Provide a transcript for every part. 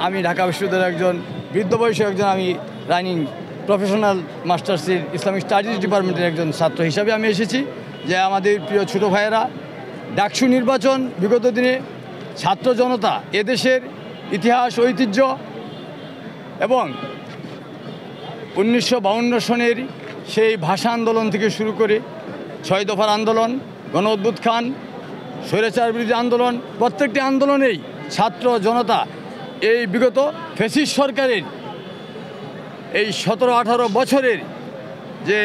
আমি ঢাকা বিশ্ববিদ্যালয়ের একজন বৃদ্ধ বয়সের একজন আমি রানিং প্রফেশনাল মাস্টার্সের ইসলামিক স্টাডিজ ডিপার্টমেন্টের একজন ছাত্র হিসাবে আমি এসেছি যে আমাদের প্রিয় ছোটো ভাইয়েরা ডাকসু নির্বাচন বিগত দিনে ছাত্র জনতা এদেশের ইতিহাস ঐতিহ্য এবং 1952 সনের সেই ভাষা আন্দোলন থেকে শুরু করে 6 দফার আন্দোলন গণ অভ্যুত্থান স্বৈরাচার বিরোধী আন্দোলন প্রত্যেকটি আন্দোলনেই ছাত্র জনতা এই বিগত ফ্যাসিস্ট সরকারের এই 17-18 বছরের যে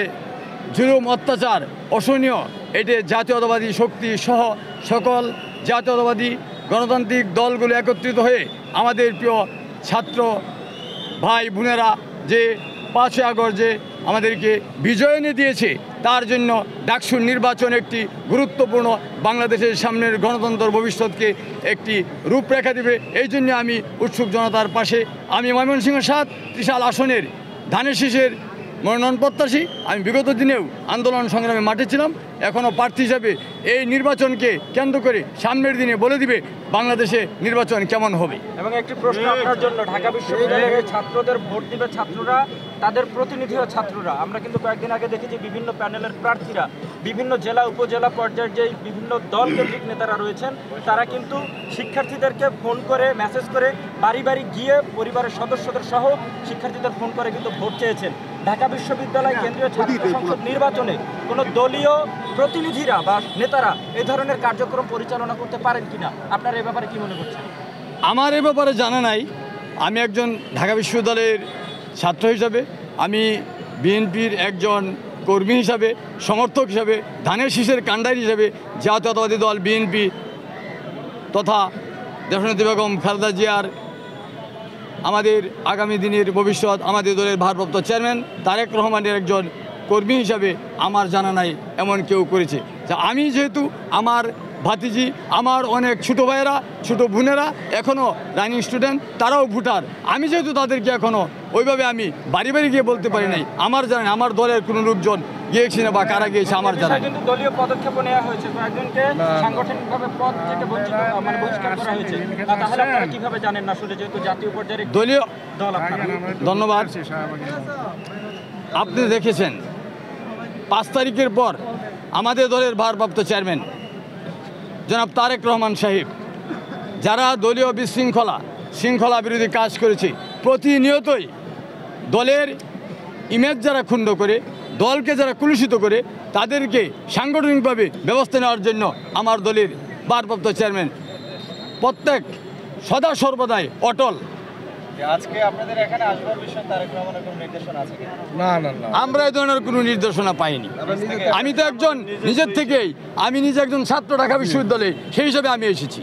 জুলুম অত্যাচার অসহনীয় এটি জাতীয়তাবাদী শক্তি সহ সকল জাতীয়তাবাদী গণতান্ত্রিক দলগুলো একত্রিত হয়ে আমাদের প্রিয় ছাত্র ভাই বোনেরা যে 5 আগস্ট যে আমাদেরকে বিজয় এনে দিয়েছে তার জন্য ডাকসুর নির্বাচন একটি গুরুত্বপূর্ণ বাংলাদেশের সামনের গণতন্ত্র ভবিষ্যৎকে একটি রূপরেখা দেবে। এই জন্য আমি উৎসুক জনতার পাশে। আমি ময়মনসিংহ 7 ত্রিশাল আসনের ধানের শীষের মনোনয়ন প্রত্যাশী। আমি বিগত দিনেও আন্দোলন সংগ্রামে মাঠে ছিলাম, এখনও প্রার্থী হিসাবে। এই নির্বাচনকে কেন্দ্র করে সামনের দিনে বলে দিবে বাংলাদেশে নির্বাচন কেমন হবে। এবং একটি প্রশ্ন আপনার জন্য, ঢাকা বিশ্ববিদ্যালয়ের ছাত্রদের ভোট দিবে ছাত্ররা, তাদের প্রতিনিধিও ছাত্ররা। আমরা কিন্তু কয়েকদিন আগে দেখেছি বিভিন্ন প্যানেলের প্রার্থীরা বিভিন্ন জেলা উপজেলা পর্যায়ের যে বিভিন্ন দল কেন্দ্রিক নেতারা রয়েছেন তারা কিন্তু শিক্ষার্থীদেরকে ফোন করে মেসেজ করে বাড়ি বাড়ি গিয়ে পরিবারের সদস্যদের সহ শিক্ষার্থীদের ফোন করে কিন্তু ভোট চেয়েছেন। ঢাকা বিশ্ববিদ্যালয় কেন্দ্রীয় ছাত্র সংসদ নির্বাচনে কোনো দলীয় প্রতিনিধিরা বা নেতারা এই ধরনের কার্যক্রম পরিচালনা করতে পারেন কিনা, আপনারা এ ব্যাপারে কি মনে করছেন? আমার এ ব্যাপারে জানা নাই। আমি একজন ঢাকা বিশ্ববিদ্যালয়ের ছাত্র হিসাবে, আমি বিএনপির একজন কর্মী হিসাবে, সমর্থক হিসাবে, ধানের শীষের কাণ্ডারি হিসাবে জাতীয়তাবাদী দল বিএনপি তথা দেশনেত্রী বেগম খালেদা জিয়ার আমাদের আগামী দিনের ভবিষ্যৎ আমাদের দলের ভারপ্রাপ্ত চেয়ারম্যান তারেক রহমানের একজন কর্মী হিসাবে আমার জানা নাই এমন কেউ করেছে। যা আমি যেহেতু আমার ভাতিজি, আমার অনেক ছোটো ভাইয়েরা ছোটো বোনেরা এখনও রানিং স্টুডেন্ট, তারাও ভোটার, আমি যেহেতু তাদেরকে এখনও ওইভাবে আমি বাড়ি বাড়ি গিয়ে বলতে পারি নাই। আমার জানেন আমার দলের কোনো লোকজন গিয়েছে না বা কারা গিয়েছে আমার জানা। কিন্তু দলীয় পদক্ষেপ নেওয়া হয়েছে, কয়েকজনকে সাংগঠনিকভাবে পদ থেকে বহিষ্কার করা হয়েছে। তাহলে আপনারা কিভাবে জানেন না শুধু যেহেতু জাতীয় পর্যায়ে দলীয় দল? আপনারা ধন্যবাদ। আপনি দেখেছেন 5 তারিখের পর আমাদের দলের ভারপ্রাপ্ত চেয়ারম্যান জনাব তারেক রহমান সাহেব যারা দলীয় শৃঙ্খলা বিরোধী কাজ করেছে, প্রতিনিয়তই দলের ইমেজ যারা ক্ষুণ্ণ করে, দলকে যারা কলুষিত করে, তাদেরকে সাংগঠনিকভাবে ব্যবস্থা নেওয়ার জন্য আমার দলের ভারপ্রাপ্ত চেয়ারম্যান প্রত্যেক সদা সর্বদাই অটল। আজকে আপনাদের এখানে আসবার বিষয়ে তারেক রহমানের কোনো নির্দেশনা আছে কি? না, আমরা এই ধরনের কোনো নির্দেশনা পাইনি। আমি তো একজন নিজের থেকেই, আমি নিজে একজন ছাত্র ঢাকা বিশ্ববিদ্যালয়ে, সেই হিসাবে আমি এসেছি।